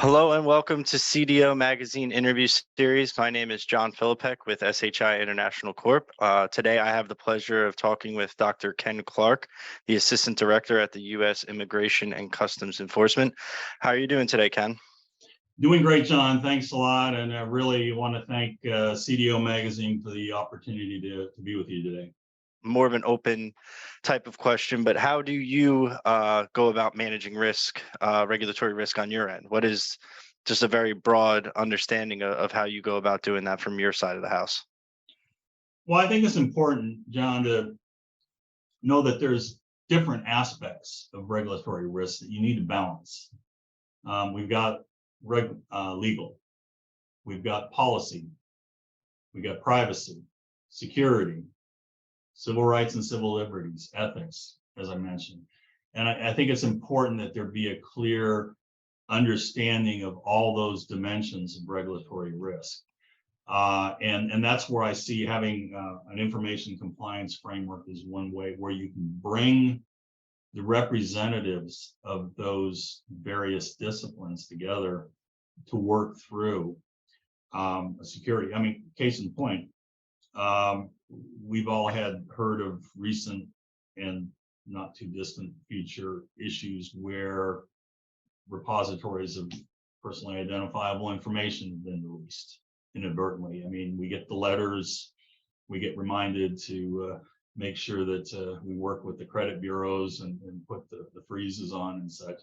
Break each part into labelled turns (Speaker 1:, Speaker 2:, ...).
Speaker 1: Hello and welcome to CDO Magazine interview series. My name is John Filipek with SHI International Corp. Today I have the pleasure of talking with Dr. Ken Clarke, the Assistant Director at the U.S. Immigration and Customs Enforcement. How are you doing today, Ken?
Speaker 2: Doing great, John. Thanks a lot. And I really want to thank CDO Magazine for the opportunity to be with you today.
Speaker 1: More of an open type of question, but how do you go about managing risk, regulatory risk on your end? What is just a very broad understanding of how you go about doing that from your side of the house?
Speaker 2: Well, I think it's important, John, to know that there's different aspects of regulatory risk that you need to balance. We've got legal, we've got policy, we've got privacy, security, civil rights and civil liberties, ethics, as I mentioned. And I think it's important that there be a clear understanding of all those dimensions of regulatory risk. And that's where I see having an information compliance framework is one way where you can bring the representatives of those various disciplines together to work through security. I mean, case in point, we've all heard of recent and not too distant future issues where repositories of personally identifiable information have been released inadvertently. I mean, we get the letters, we get reminded to make sure that we work with the credit bureaus and put the freezes on and such.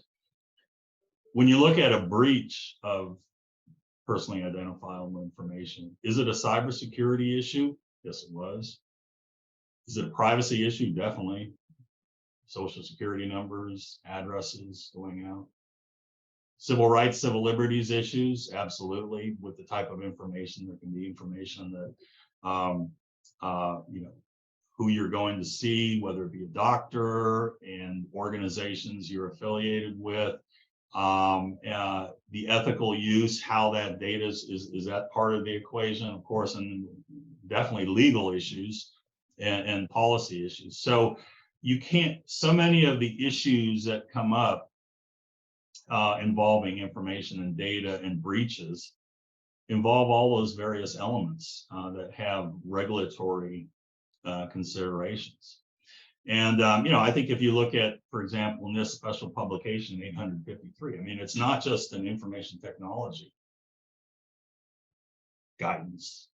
Speaker 2: When you look at a breach of personally identifiable information, is it a cybersecurity issue? Yes, it was. Is it a privacy issue? Definitely. Social security numbers, addresses going out. Civil rights, civil liberties issues, absolutely. With the type of information, there can be information that, who you're going to see, whether it be a doctor and organizations you're affiliated with, the ethical use, how that data is that part of the equation, of course, and definitely legal issues and policy issues. So you can't, so many of the issues that come up involving information and data and breaches involve all those various elements that have regulatory considerations. And, I think if you look at, for example, in this special publication, 853, I mean, it's not just an information technology guidance.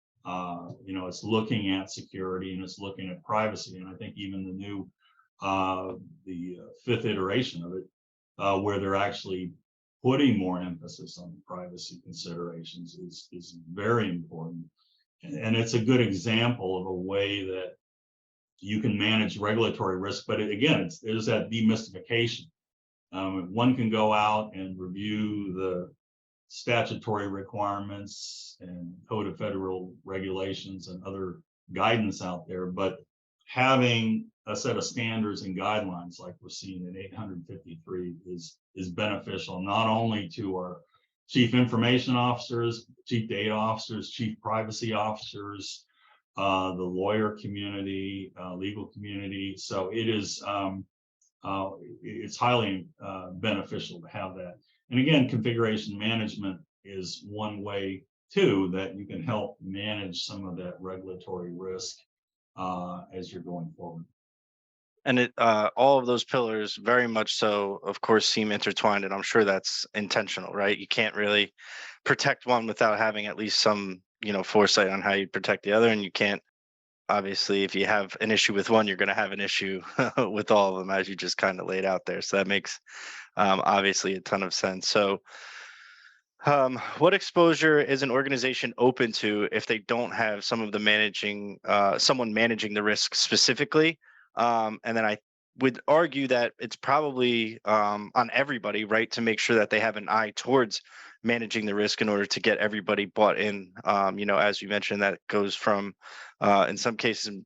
Speaker 2: It's looking at security and it's looking at privacy. And I think even the new, the fifth iteration of it, where they're actually putting more emphasis on privacy considerations is very important. And it's a good example of a way that you can manage regulatory risk, but there's that demystification. One can go out and review the statutory requirements and Code of Federal Regulations and other guidance out there, but having a set of standards and guidelines like we're seeing in 853 is beneficial, not only to our chief information officers, chief data officers, chief privacy officers, the lawyer community, legal community. So it is, it's highly beneficial to have that. And again, configuration management is one way too that you can help manage some of that regulatory risk as you're going forward.
Speaker 1: And all of those pillars very much so, of course, seem intertwined, and I'm sure that's intentional, right? You can't really protect one without having at least some, foresight on how you protect the other, and you can't, obviously, if you have an issue with one, you're going to have an issue with all of them, as you just kind of laid out there. So that makes obviously a ton of sense. So what exposure is an organization open to if they don't have some of the someone managing the risk specifically? And then I would argue that it's probably on everybody, right, to make sure that they have an eye towards managing the risk in order to get everybody bought in. As you mentioned, that goes from, in some cases,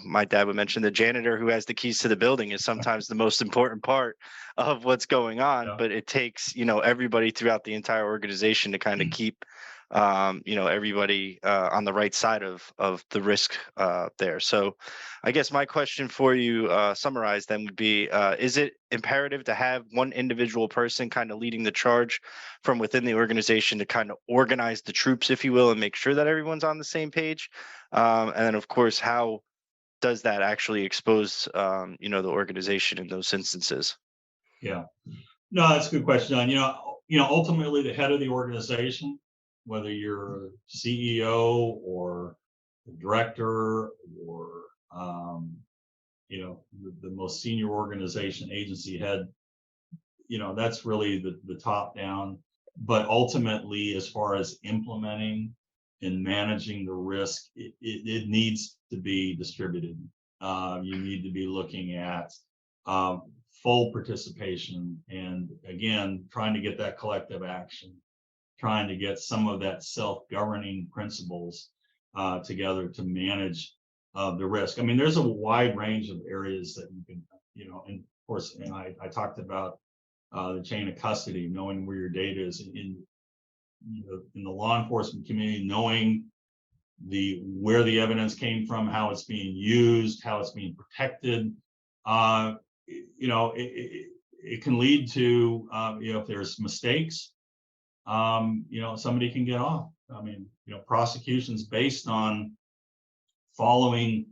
Speaker 1: my dad would mention the janitor who has the keys to the building is sometimes the most important part of what's going on, but it takes, everybody throughout the entire organization to kind of keep everybody on the right side of the risk there. So I guess my question for you, summarized then, would be, is it imperative to have one individual person kind of leading the charge from within the organization to kind of organize the troops, if you will, and make sure that everyone's on the same page? And then, of course, how does that actually expose, the organization in those instances?
Speaker 2: Yeah. No, that's a good question, John. Ultimately the head of the organization, whether you're a CEO or the director or the most senior organization agency head, that's really the top down. But ultimately, as far as implementing and managing the risk, it needs to be distributed. You need to be looking at um, full participation, and again, trying to get that collective action, trying to get some of that self-governing principles together to manage the risk. I mean, there's a wide range of areas that you can, and of course, and I talked about the chain of custody, knowing where your data is in the law enforcement community, knowing where the evidence came from, how it's being used, how it's being protected. It can lead to if there's mistakes, somebody can get off. I mean, prosecutions based on following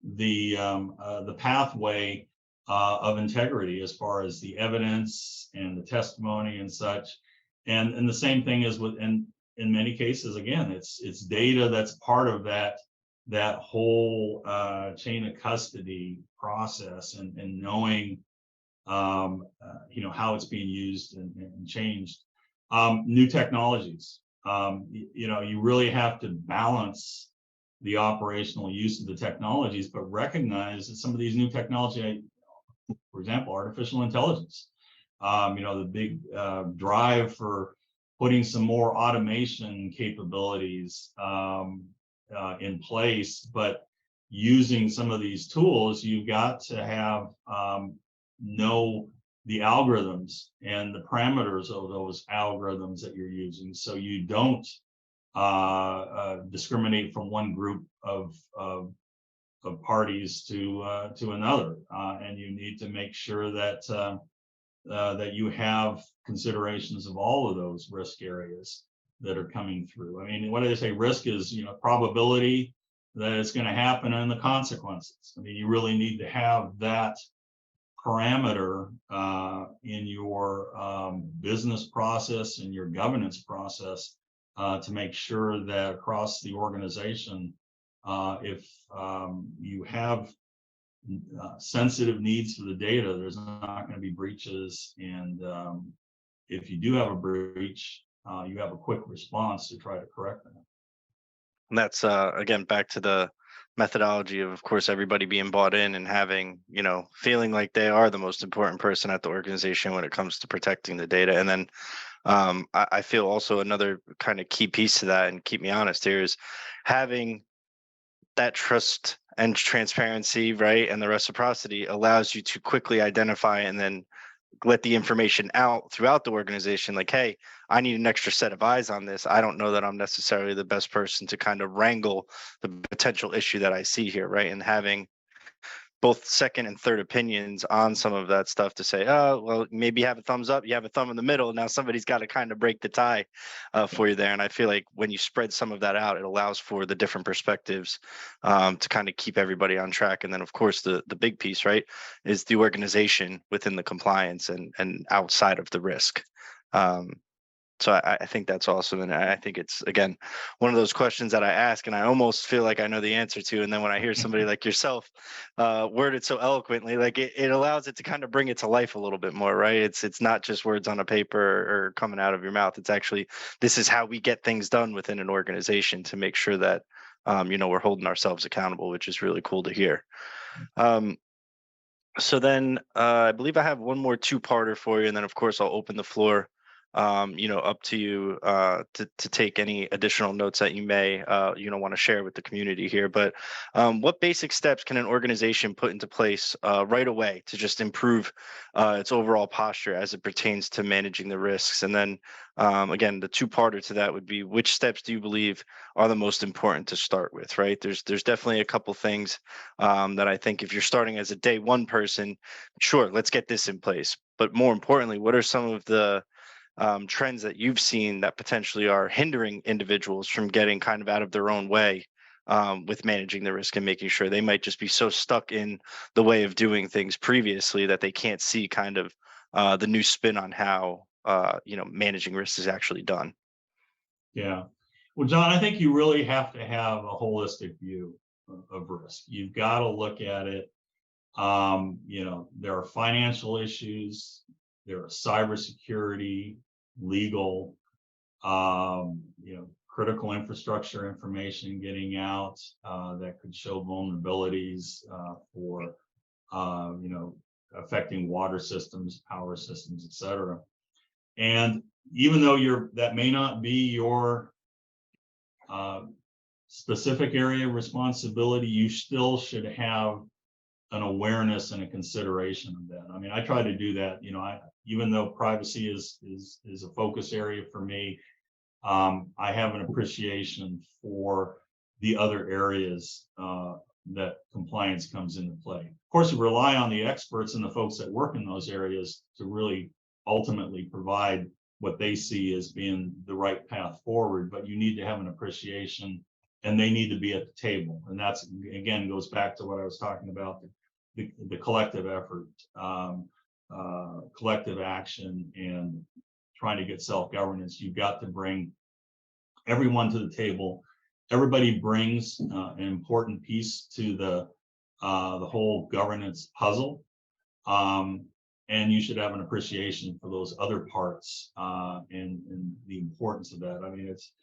Speaker 2: the pathway of integrity as far as the evidence and the testimony and such. And the same thing is in many cases, again, it's data that's part of that whole chain of custody process, and knowing how it's being used and changed. New technologies, you really have to balance the operational use of the technologies, but recognize that some of these new technology, for example, artificial intelligence, the big drive for putting some more automation capabilities in place, but using some of these tools, you've got to have know the algorithms and the parameters of those algorithms that you're using, so you don't discriminate from one group of parties to another, and you need to make sure that that you have considerations of all of those risk areas that are coming through. I mean, what do they say? Risk is probability that it's going to happen and the consequences. I mean, you really need to have that parameter in your business process and your governance process to make sure that across the organization, if you have sensitive needs for the data, there's not going to be breaches. And if you do have a breach, you have a quick response to try to correct that.
Speaker 1: And that's, again, back to the methodology of course, everybody being bought in and having, feeling like they are the most important person at the organization when it comes to protecting the data. And then I feel also another kind of key piece to that, and keep me honest here, is having that trust and transparency, right? And the reciprocity allows you to quickly identify and then let the information out throughout the organization, like, hey, I need an extra set of eyes on this. I don't know that I'm necessarily the best person to kind of wrangle the potential issue that I see here, right? And having both second and third opinions on some of that stuff to say, oh, well, maybe you have a thumbs up, you have a thumb in the middle. Now somebody's got to kind of break the tie for you there. And I feel like when you spread some of that out, it allows for the different perspectives to kind of keep everybody on track. And then, of course, the big piece, right, is the organization within the compliance and outside of the risk. So I think that's awesome. And I think it's, again, one of those questions that I ask and I almost feel like I know the answer to. And then when I hear somebody like yourself word it so eloquently, like it allows it to kind of bring it to life a little bit more, right? It's not just words on a paper or coming out of your mouth. It's actually, this is how we get things done within an organization to make sure that, we're holding ourselves accountable, which is really cool to hear. So then I believe I have one more two-parter for you. And then, of course, I'll open the floor Up to you to take any additional notes that you may want to share with the community here. But what basic steps can an organization put into place right away to just improve its overall posture as it pertains to managing the risks? And then again, the two-parter to that would be, which steps do you believe are the most important to start with? Right? There's definitely a couple things that I think if you're starting as a day one person, sure, let's get this in place. But more importantly, what are some of the trends that you've seen that potentially are hindering individuals from getting kind of out of their own way with managing the risk and making sure they might just be so stuck in the way of doing things previously that they can't see kind of the new spin on how managing risk is actually done.
Speaker 2: Yeah. Well, John, I think you really have to have a holistic view of risk. You've got to look at it. There are financial issues, there are cybersecurity, legal, critical infrastructure information getting out that could show vulnerabilities for, affecting water systems, power systems, et cetera. And even though that may not be your specific area of responsibility, you still should have an awareness and a consideration of that. I mean, I try to do that. Even though privacy is a focus area for me, I have an appreciation for the other areas that compliance comes into play. Of course, you rely on the experts and the folks that work in those areas to really ultimately provide what they see as being the right path forward, but you need to have an appreciation and they need to be at the table. And that's, again, goes back to what I was talking about, the collective effort, collective action, and trying to get self-governance. You've got to bring everyone to the table. Everybody brings an important piece to the whole governance puzzle. And you should have an appreciation for those other parts and the importance of that. I mean, it's,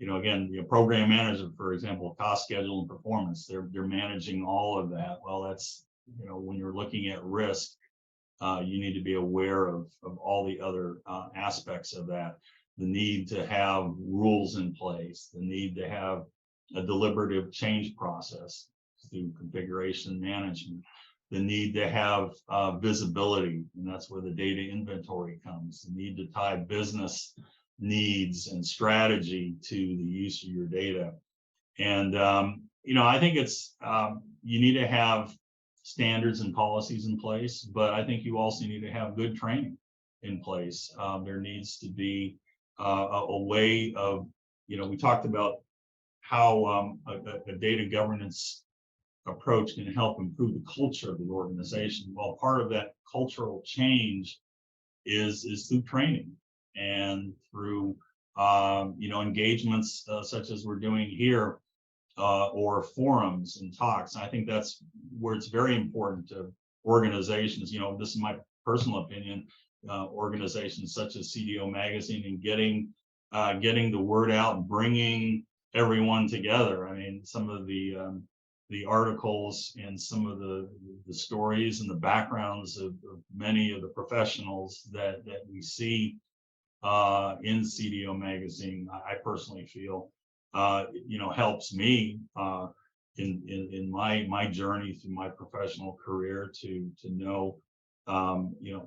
Speaker 2: again, the program manager, for example, cost, schedule, and performance, they're managing all of that. Well, that's, when you're looking at risk, you need to be aware of all the other aspects of that. The need to have rules in place, the need to have a deliberative change process through configuration management, the need to have visibility, and that's where the data inventory comes, the need to tie business needs and strategy to the use of your data. And, I think it's, you need to have standards and policies in place, but I think you also need to have good training in place. There needs to be a way of, we talked about how a data governance approach can help improve the culture of the organization. Well, part of that cultural change is through training and through engagements such as we're doing here, or forums and talks. And I think that's where it's very important to organizations. This is my personal opinion. Organizations such as CDO Magazine and getting the word out and bringing everyone together. I mean, some of the articles and some of the stories and the backgrounds of many of the professionals that we see in CDO Magazine, I personally feel helps me in my journey through my professional career to know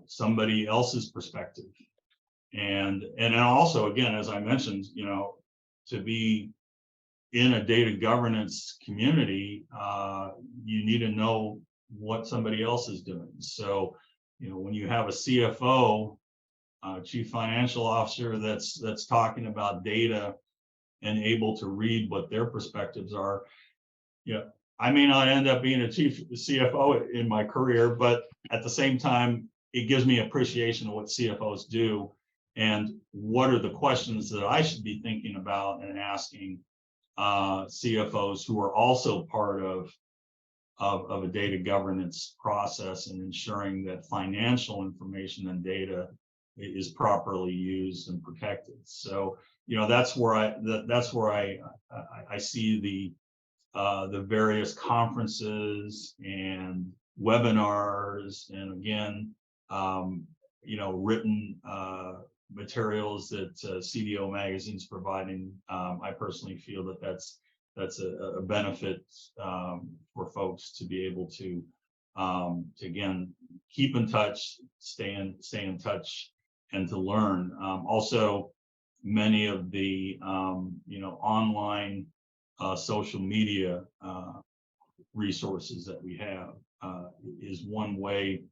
Speaker 2: somebody else's perspective, and also, again, as I mentioned, to be in a data governance community, you need to know what somebody else is doing. So, when you have a CFO, chief financial officer, that's talking about data and able to read what their perspectives are, I may not end up being a chief CFO in my career, but at the same time, it gives me appreciation of what CFOs do and what are the questions that I should be thinking about and asking CFOs who are also part of a data governance process and ensuring that financial information and data is properly used and protected. So, that's where I see the various conferences and webinars, and again, written materials that CDO Magazine's providing. I personally feel that that's a benefit for folks to be able to again keep in touch, stay in touch, and to learn. Also, many of the online social media resources that we have is one way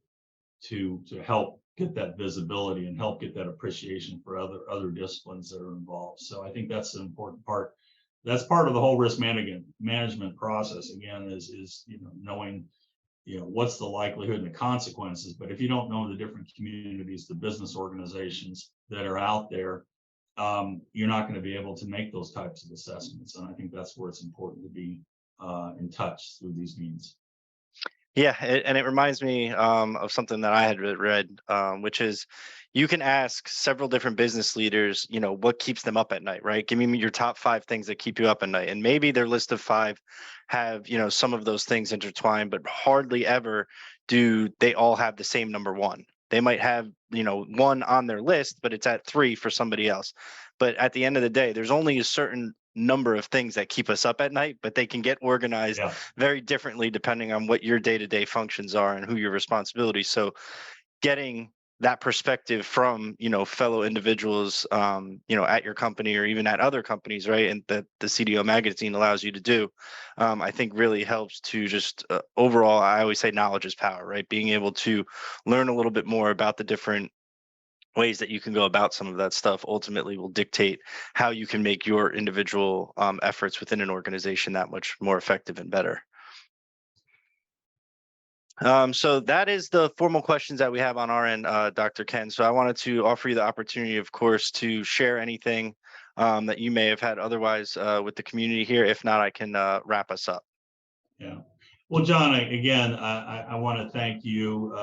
Speaker 2: to help get that visibility and help get that appreciation for other disciplines that are involved. So I think that's an important part. That's part of the whole risk management process. Again, is knowing what's the likelihood and the consequences. But if you don't know the different communities, the business organizations that are out there, you're not going to be able to make those types of assessments. And I think that's where it's important to be in touch through these means.
Speaker 1: Yeah, and it reminds me of something that I had read, which is you can ask several different business leaders, what keeps them up at night, right? Give me your top 5 things that keep you up at night, and maybe their list of 5 have, some of those things intertwined, but hardly ever do they all have the same number one. They might have, one on their list, but it's at 3 for somebody else. But at the end of the day, there's only a certain number of things that keep us up at night, but they can get organized
Speaker 2: Yeah.
Speaker 1: very differently depending on what your day-to-day functions are and who your responsibilities. So getting that perspective from fellow individuals at your company or even at other companies, right, and that the CDO magazine allows you to do, I think really helps to just overall, I always say knowledge is power, right? Being able to learn a little bit more about the different ways that you can go about some of that stuff ultimately will dictate how you can make your individual efforts within an organization that much more effective and better. So that is the formal questions that we have on our end, Dr. Ken. So I wanted to offer you the opportunity, of course, to share anything that you may have had otherwise with the community here. If not, I can wrap us up.
Speaker 2: Yeah. Well, John, again, I want to thank you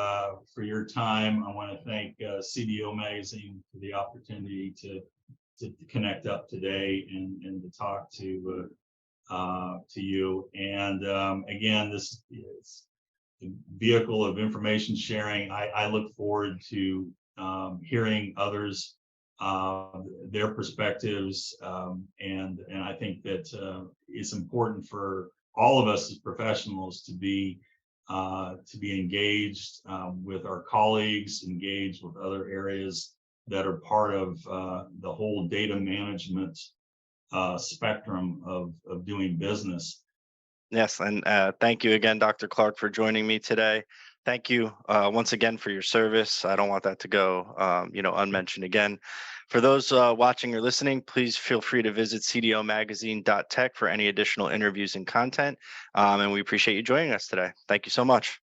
Speaker 2: for your time. I want to thank CDO Magazine for the opportunity to connect up today and to talk to you. And again, this is a vehicle of information sharing. I look forward to hearing others, their perspectives, and I think that it's important for all of us as professionals to be engaged with our colleagues, engaged with other areas that are part of the whole data management spectrum of doing business.
Speaker 1: Yes, and thank you again, Dr. Clarke, for joining me today. Thank you once again for your service. I don't want that to go, unmentioned again. For those watching or listening, please feel free to visit cdomagazine.tech for any additional interviews and content. And we appreciate you joining us today. Thank you so much.